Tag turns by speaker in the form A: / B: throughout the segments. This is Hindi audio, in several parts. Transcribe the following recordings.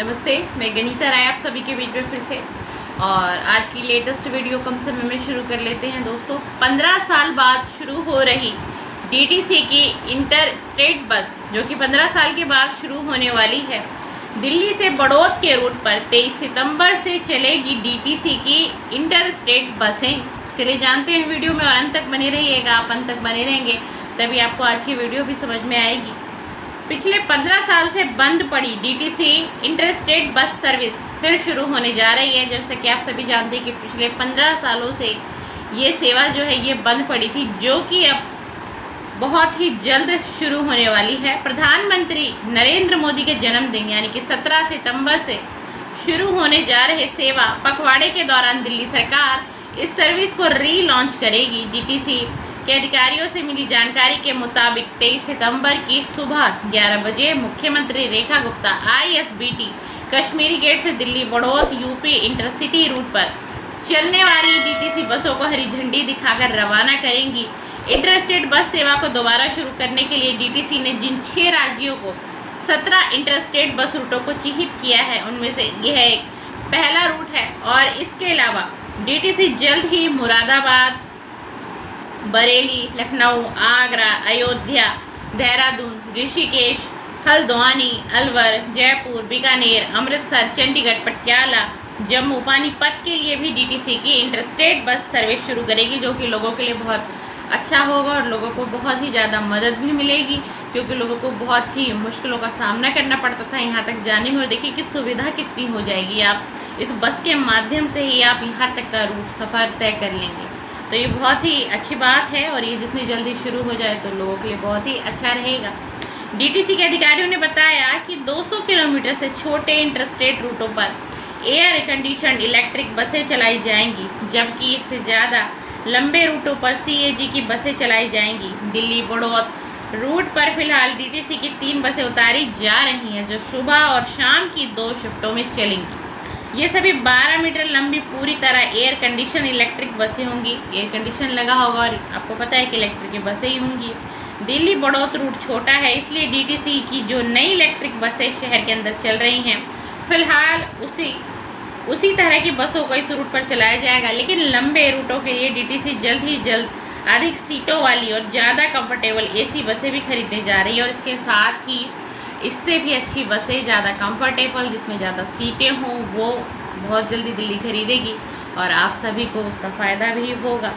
A: नमस्ते, मैं गनीता राय आप सभी के बीच में फिर से। और आज की लेटेस्ट वीडियो कम समय में शुरू कर लेते हैं दोस्तों। 15 साल बाद शुरू हो रही डीटीसी की इंटर स्टेट बस, जो कि 15 साल के बाद शुरू होने वाली है, दिल्ली से बड़ौद के रूट पर 23 सितंबर से चलेगी डीटीसी की इंटर स्टेट बसें। चलिए जानते हैं वीडियो में, और अंत तक बने रहिएगा। आप अंत तक बने रहेंगे तभी आपको आज की वीडियो भी समझ में आएगी। पिछले 15 साल से बंद पड़ी डीटीसी इंटरस्टेट बस सर्विस फिर शुरू होने जा रही है। जैसे कि आप सभी जानते हैं कि पिछले 15 सालों से ये सेवा जो है ये बंद पड़ी थी, जो कि अब बहुत ही जल्द शुरू होने वाली है। प्रधानमंत्री नरेंद्र मोदी के जन्मदिन यानी कि 17 सितंबर से शुरू होने जा रहे सेवा पखवाड़े के दौरान दिल्ली सरकार इस सर्विस को री-लॉन्च करेगी। डीटीसी के अधिकारियों से मिली जानकारी के मुताबिक 23 सितंबर की सुबह 11 बजे मुख्यमंत्री रेखा गुप्ता आईएसबीटी कश्मीरी गेट से Delhi Baraut UP intercity route पर चलने वाली डीटीसी बसों को हरी झंडी दिखाकर रवाना करेंगी। इंटरस्टेट बस सेवा को दोबारा शुरू करने के लिए डीटीसी ने जिन 6 राज्यों को 17 इंटरस्टेट बस रूटों को चिन्हित किया है, उनमें से यह एक पहला रूट है। और इसके अलावा डीटीसी जल्द ही मुरादाबाद, बरेली, लखनऊ, आगरा, अयोध्या, देहरादून, ऋषिकेश, हल्द्वानी, अलवर, जयपुर, बीकानेर, अमृतसर, चंडीगढ़, पटियाला, जम्मू, पानीपत के लिए भी डीटीसी की इंटरस्टेट बस सर्विस शुरू करेगी, जो कि लोगों के लिए बहुत अच्छा होगा और लोगों को बहुत ही ज़्यादा मदद भी मिलेगी, क्योंकि लोगों को बहुत ही मुश्किलों का सामना करना पड़ता था यहाँ तक जाने में। और देखिए कि सुविधा कितनी हो जाएगी, आप इस बस के माध्यम से ही आप यहाँ तक का रूट सफ़र तय कर लेंगे। तो ये बहुत ही अच्छी बात है, और ये जितनी जल्दी शुरू हो जाए तो लोगों के लिए बहुत ही अच्छा रहेगा। डीटीसी के अधिकारियों ने बताया कि 200 किलोमीटर से छोटे इंटरस्टेट रूटों पर एयर कंडीशनड इलेक्ट्रिक बसें चलाई जाएंगी, जबकि इससे ज़्यादा लंबे रूटों पर सीएजी की बसें चलाई जाएंगी। दिल्ली बड़ौद रूट पर फिलहाल डीटीसी की 3 बसें उतारी जा रही हैं, जो सुबह और शाम की 2 शिफ्टों में चलेंगी। ये सभी 12 मीटर लंबी पूरी तरह एयर कंडीशन इलेक्ट्रिक बसें होंगी। एयर कंडीशन लगा होगा और आपको पता है कि इलेक्ट्रिक की बसें ही होंगी। दिल्ली बड़ौद रूट छोटा है, इसलिए डीटीसी की जो नई इलेक्ट्रिक बसें शहर के अंदर चल रही हैं, फिलहाल उसी तरह की बसों को इस रूट पर चलाया जाएगा। लेकिन लंबे रूटों के लिए डीटीसी जल्द ही जल्द अधिक सीटों वाली और ज़्यादा कंफर्टेबल एसी बसें भी खरीदने जा रही है, और इसके साथ ही इससे भी अच्छी बसें, ज़्यादा कंफर्टेबल, जिसमें ज़्यादा सीटें हों, वो बहुत जल्दी दिल्ली खरीदेगी और आप सभी को उसका फ़ायदा भी होगा।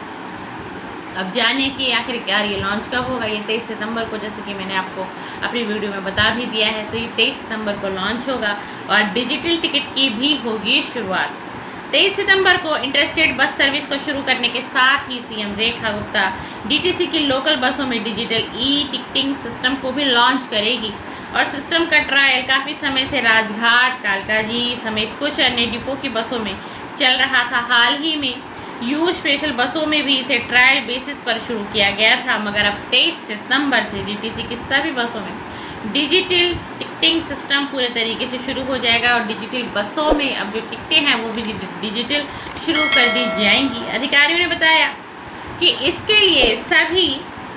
A: अब जाने कि आखिरकार ये लॉन्च कब होगा। ये 23 सितंबर को, जैसे कि मैंने आपको अपनी वीडियो में बता भी दिया है, तो ये 23 सितंबर को लॉन्च होगा और डिजिटल टिकट की भी होगी शुरुआत। 23 सितंबर को इंटरस्टेट बस सर्विस को शुरू करने के साथ ही सीएम रेखा गुप्ता डीटीसी की लोकल बसों में डिजिटल टिकटिंग सिस्टम को भी लॉन्च करेगी। और सिस्टम का ट्रायल काफ़ी समय से राजघाट, कालकाजी समेत कुछ अन्य डिपो की बसों में चल रहा था। हाल ही में यू स्पेशल बसों में भी इसे ट्रायल बेसिस पर शुरू किया गया था, मगर अब 23 सितंबर से डीटीसी की सभी बसों में डिजिटल टिकटिंग सिस्टम पूरे तरीके से शुरू हो जाएगा। और डिजिटल बसों में अब जो टिकटें हैं वो भी डिजिटल शुरू कर दी जाएंगी। अधिकारियों ने बताया कि इसके लिए सभी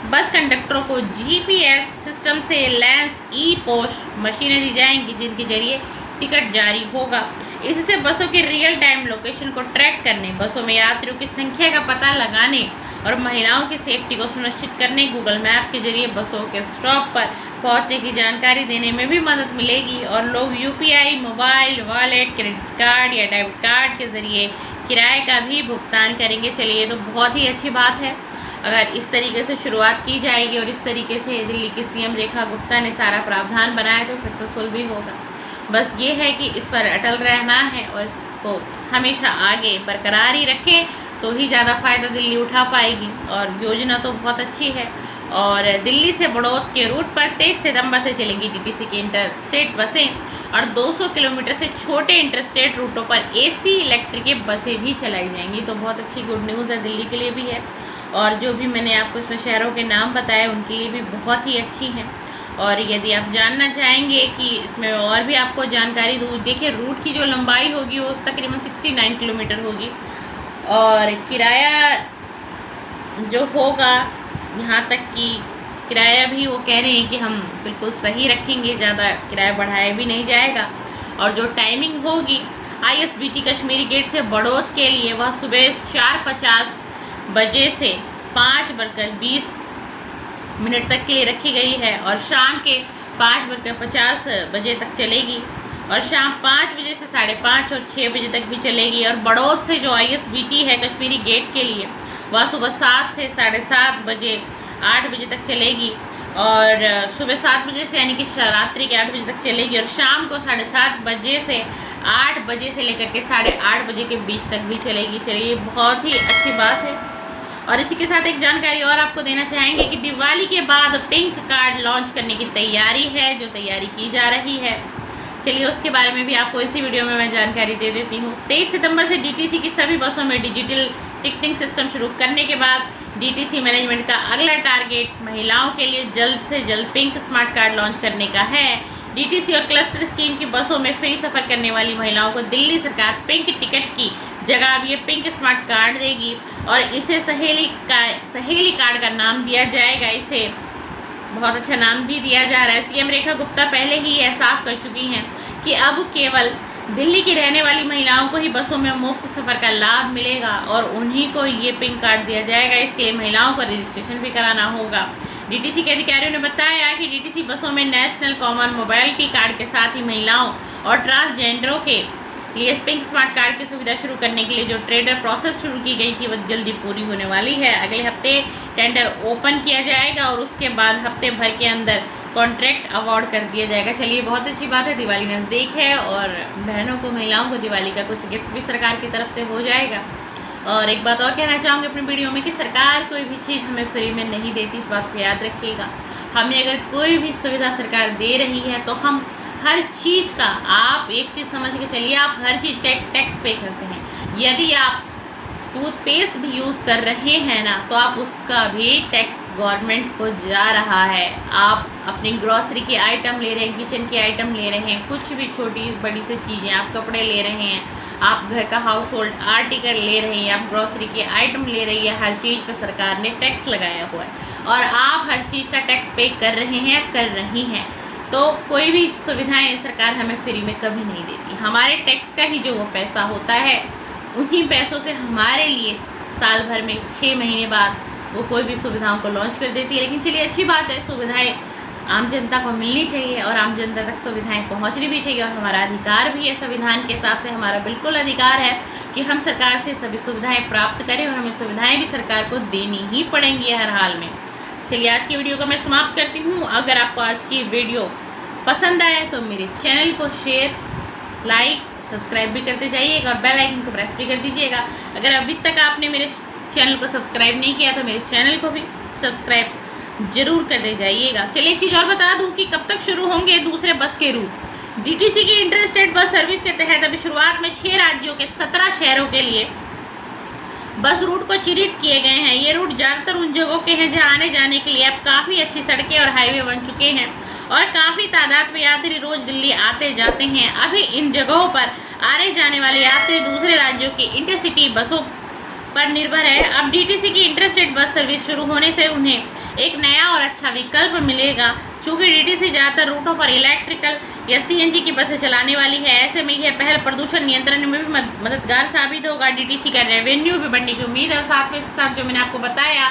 A: बस कंडक्टरों को जीपीएस सिस्टम से लैस ई-पोस्ट मशीनें दी जाएंगी, जिनके जरिए टिकट जारी होगा। इससे बसों के रियल टाइम लोकेशन को ट्रैक करने, बसों में यात्रियों की संख्या का पता लगाने और महिलाओं की सेफ्टी को सुनिश्चित करने गूगल मैप के जरिए बसों के स्टॉप पर पहुंचने की जानकारी देने में भी मदद मिलेगी। और लोग UPI, mobile wallet, credit card या डेबिट कार्ड के जरिए किराए का भी भुगतान करेंगे। चलिए, तो बहुत ही अच्छी बात है। अगर इस तरीके से शुरुआत की जाएगी और इस तरीके से दिल्ली की सीएम रेखा गुप्ता ने सारा प्रावधान बनाया तो सक्सेसफुल भी होगा। बस ये है कि इस पर अटल रहना है और इसको हमेशा आगे बरकरार ही रखें, तो ही ज़्यादा फ़ायदा दिल्ली उठा पाएगी। और योजना तो बहुत अच्छी है। और दिल्ली से बड़ौद के रूट पर 23 सितंबर से चलेंगी डीटीसी की इंटरस्टेट बसें, और 200 किलोमीटर से छोटे इंटरस्टेट रूटों पर एसी इलेक्ट्रिक बसें भी चलाई जाएंगी। तो बहुत अच्छी गुड न्यूज़ है, दिल्ली के लिए भी है, और जो भी मैंने आपको इसमें शहरों के नाम बताए उनके लिए भी बहुत ही अच्छी हैं। और यदि आप जानना चाहेंगे कि इसमें और भी आपको जानकारी दूँ, देखिए रूट की जो लंबाई होगी वो तकरीबन 69 किलोमीटर होगी, और किराया जो होगा, यहाँ तक कि किराया भी वो कह रहे हैं कि हम बिल्कुल सही रखेंगे, ज़्यादा किराया बढ़ाया भी नहीं जाएगा। और जो टाइमिंग होगी ISBT कश्मीरी गेट से बड़ौद के लिए वह सुबह 4:50 बजे से 5:20 तक के लिए रखी गई है और शाम के 5:50 बजे तक चलेगी और शाम 5 बजे से 5:30 और 6 बजे तक भी चलेगी। और बड़ौद से जो ISBT है कश्मीरी गेट के लिए वह सुबह 7 से 7:30 बजे 8 बजे तक चलेगी और सुबह 7 बजे से यानी कि रात्रि के 8 बजे तक चलेगी और शाम को 7:30 बजे से 8 बजे से लेकर के 8:30 बजे के बीच तक भी चलेगी। चलिए, बहुत ही अच्छी बात है। और इसी के साथ एक जानकारी और आपको देना चाहेंगे कि दिवाली के बाद पिंक कार्ड लॉन्च करने की तैयारी है, जो तैयारी की जा रही है। चलिए, उसके बारे में भी आपको इसी वीडियो में मैं जानकारी दे देती हूँ। 23 सितंबर से DTC की सभी बसों में डिजिटल टिकटिंग सिस्टम शुरू करने के बाद DTC मैनेजमेंट का अगला टारगेट महिलाओं के लिए जल्द से जल्द पिंक स्मार्ट कार्ड लॉन्च करने का है। DTC और क्लस्टर स्कीम की बसों में फ्री सफ़र करने वाली महिलाओं को दिल्ली सरकार पिंक टिकट की जगह अब ये पिंक स्मार्ट कार्ड देगी और इसे सहेली कार्ड का नाम दिया जाएगा। इसे बहुत अच्छा नाम भी दिया जा रहा है। CM रेखा गुप्ता पहले ही यह साफ कर चुकी हैं कि अब केवल दिल्ली की रहने वाली महिलाओं को ही बसों में मुफ्त सफ़र का लाभ मिलेगा और उन्हीं को ये पिंक कार्ड दिया जाएगा। इसके लिए महिलाओं को रजिस्ट्रेशन भी कराना होगा। DTC के अधिकारियों ने बताया कि DTC बसों में नेशनल कॉमन मोबिलिटी कार्ड के साथ ही महिलाओं और ट्रांसजेंडरों के लिए पिंक स्मार्ट कार्ड की सुविधा शुरू करने के लिए जो टेंडर प्रोसेस शुरू की गई थी वह जल्दी पूरी होने वाली है। अगले हफ्ते टेंडर ओपन किया जाएगा और उसके बाद हफ्ते भर के अंदर कॉन्ट्रैक्ट अवार्ड कर दिया जाएगा। चलिए, बहुत अच्छी बात है, दिवाली नज़दीक है और बहनों को, महिलाओं को दिवाली का कुछ गिफ्ट भी सरकार की तरफ से हो जाएगा। और एक बात और कहना चाहूँगी अपनी वीडियो में कि सरकार कोई भी चीज़ हमें फ्री में नहीं देती, इस बात को याद रखिएगा। हमें अगर कोई भी सुविधा सरकार दे रही है तो हम हर चीज़ का, आप एक चीज़ समझ के चलिए, आप हर चीज़ का एक टैक्स पे करते हैं। यदि आप टूथपेस्ट भी यूज़ कर रहे हैं ना, तो आप उसका भी टैक्स गवर्नमेंट को जा रहा है। आप अपनी ग्रॉसरी की आइटम ले रहे हैं, किचन की आइटम ले रहे हैं, कुछ भी छोटी बड़ी से चीज़ें, आप कपड़े ले रहे हैं, आप घर का हाउस होल्ड आर्टिकल ले रहे हैं, आप ग्रॉसरी की आइटम ले रही है, हर चीज़ पर सरकार ने टैक्स लगाया हुआ है और आप हर चीज़ का टैक्स पे कर रहे हैं, कर रही हैं। तो कोई भी सुविधाएं सरकार हमें फ्री में कभी नहीं देती। हमारे टैक्स का ही जो वो पैसा होता है, उन्हीं पैसों से हमारे लिए साल भर में 6 महीने बाद वो कोई भी सुविधाओं को लॉन्च कर देती है। लेकिन चलिए, अच्छी बात है, सुविधाएं आम जनता को मिलनी चाहिए और आम जनता तक सुविधाएं पहुंचनी भी चाहिए और हमारा अधिकार भी है। संविधान के हिसाब से हमारा बिल्कुल अधिकार है कि हम सरकार से सभी सुविधाएं प्राप्त करें और हमें सुविधाएं भी सरकार को देनी ही पड़ेंगी हर हाल में। चलिए, आज की वीडियो को मैं समाप्त करती हूँ। अगर आपको आज की वीडियो पसंद आया तो मेरे चैनल को शेयर, लाइक, सब्सक्राइब भी करते जाइएगा और बेल आइकन को प्रेस भी कर दीजिएगा। अगर अभी तक आपने मेरे चैनल को सब्सक्राइब नहीं किया तो मेरे चैनल को भी सब्सक्राइब जरूर करते जाइएगा। चलिए, एक चीज़ और बता दूँ कि कब तक शुरू होंगे दूसरे बस के रूट। DTC की इंटर स्टेट बस सर्विस के तहत अभी शुरुआत में 6 राज्यों के 17 शहरों के लिए बस रूट को चिन्हित किए गए हैं। ये रूट ज़्यादातर उन जगहों के हैं जहां आने जाने के लिए अब काफ़ी अच्छी सड़कें और हाईवे बन चुके हैं और काफ़ी तादाद में यात्री रोज़ दिल्ली आते जाते हैं। अभी इन जगहों पर आने जाने वाले यात्री दूसरे राज्यों की इंटरसिटी बसों पर निर्भर है। अब DTC की इंटरस्टेट बस सर्विस शुरू होने से उन्हें एक नया और अच्छा विकल्प मिलेगा। चूँकि DTC ज़्यादातर रूटों पर इलेक्ट्रिकल या CNG की बसें चलाने वाली है, ऐसे में यह पहल प्रदूषण नियंत्रण में भी मददगार साबित होगा। DTC का रेवेन्यू भी बढ़ने की उम्मीद है और साथ में इसके साथ जो मैंने आपको बताया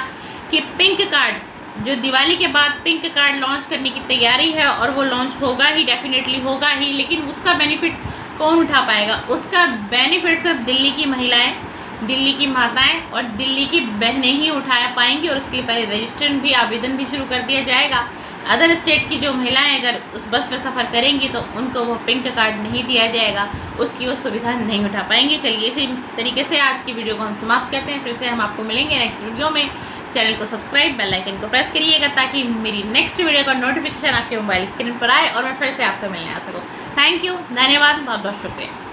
A: कि पिंक कार्ड, जो दिवाली के बाद पिंक कार्ड लॉन्च करने की तैयारी है और वो लॉन्च होगा ही, डेफिनेटली होगा ही। लेकिन उसका बेनिफिट कौन उठा पाएगा? उसका बेनिफिट सिर्फ दिल्ली की महिलाएं, दिल्ली की माताएं और दिल्ली की बहनें ही उठा पाएंगी और उसके लिए पहले रजिस्ट्रेशन भी, आवेदन भी शुरू कर दिया जाएगा। अदर स्टेट की जो महिलाएं अगर उस बस में सफ़र करेंगी तो उनको वो पिंक कार्ड नहीं दिया जाएगा, उसकी वो सुविधा नहीं उठा पाएंगे। चलिए, इसी तरीके से आज की वीडियो को हम समाप्त करते हैं। फिर से हम आपको मिलेंगे नेक्स्ट वीडियो में। चैनल को सब्सक्राइब, बेल आइकन को प्रेस करिएगा ताकि मेरी नेक्स्ट वीडियो का नोटिफिकेशन आपके मोबाइल स्क्रीन पर आए और मैं फिर से आपसे मिलने आ सकूँ। थैंक यू, धन्यवाद, बहुत बहुत शुक्रिया।